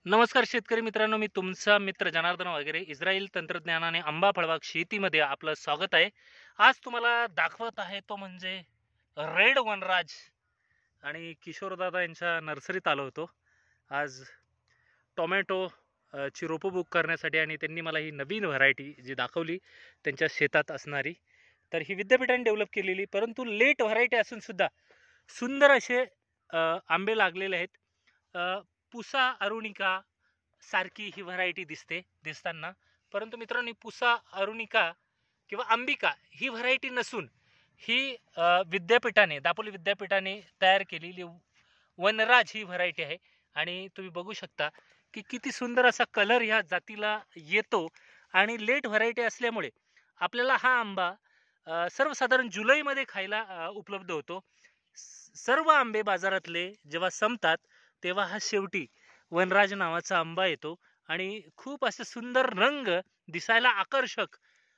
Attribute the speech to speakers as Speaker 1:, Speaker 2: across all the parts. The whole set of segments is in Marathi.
Speaker 1: नमस्कार शेतकरी मित्रांनो, मी तुमचा मित्र जनार्दन वगैरे इस्रायल तंत्रज्ञानाने आंबा फळबाग शेतीमध्ये आपलं स्वागत आहे. आज तुम्हाला दाखवत आहे तो म्हणजे रेड वनराज आणि किशोरदादा यांच्या नर्सरीत आलो होतो. आज टोमॅटो ची रोपं बुक करण्यासाठी आणि त्यांनी मला ही नवीन व्हरायटी जी दाखवली त्यांच्या शेतात असणारी. तर ही विद्यापीठाने डेव्हलप केलेली परंतु लेट व्हरायटी असून सुद्धा सुंदर असे आंबे लागलेले आहेत. पुसा अरुणिका सारखी ही व्हरायटी दिसताना, परंतु मित्रांनो ही पुसा अरुणिका किंवा अंबिका ही व्हरायटी नसून ही विद्यापीठाने दापोली विद्यापीठाने तयार केलेली वनराज ही व्हरायटी आहे. आणि तुम्ही बघू शकता की किती सुंदर असा कलर ह्या जातीला येतो. आणि लेट व्हरायटी असल्यामुळे आपल्याला हा आंबा सर्वसाधारण जुलैमध्ये खायला उपलब्ध होतो. सर्व आंबे बाजारातले जेव्हा संपतात तेव्हा हा शेवटी वनराज नावाचा आंबा येतो आणि खूप असं सुंदर रंग, दिसायला आकर्षक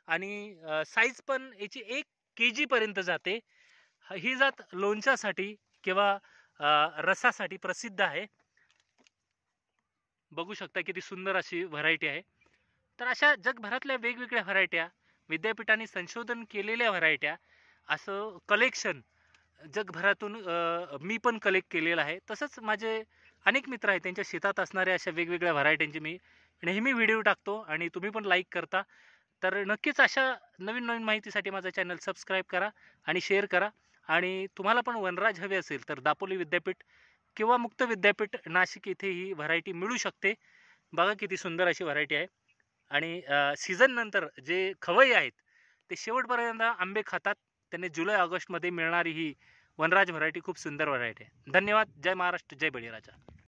Speaker 1: आणि साईज पण याची 1 केजी पर्यंत जाते. ही जात लोणच्यासाठी किंवा रसासाठी प्रसिद्ध आहे. बघू शकता किती सुंदर अशी व्हरायटी आहे. तर अशा जगभरातल्या वेगवेगळ्या व्हरायट्या, विद्यापीठाने संशोधन केलेल्या व्हरायट्या, असं कलेक्शन जगभरातून मी पण कलेक्ट केलेलं आहे. तसंच माझे अनेक मित्र आहेत, त्यांच्या शेतात असणाऱ्या अशा वेगवेगळ्या व्हरायटींचे मी नेहमी व्हिडिओ टाकतो आणि तुम्ही पण लाईक करता. तर नक्कीच अशा नवीन नवीन माहितीसाठी माझा चॅनल सबस्क्राईब करा आणि शेअर करा. आणि तुम्हाला पण वनराज हवे असेल तर दापोली विद्यापीठ किंवा मुक्त विद्यापीठ नाशिक येथे ही व्हरायटी मिळू शकते. बघा किती सुंदर अशी व्हरायटी आहे. आणि सीझन नंतर जे खवय्ये आहेत ते शेवटपर्यंत आंबे खातात. त्यांनी जुलै ऑगस्टमध्ये मिळणारी ही वनराज व्हरायटी खूप सुंदर व्हरायटी आहे. धन्यवाद. जय महाराष्ट्र, जय बळीराजा.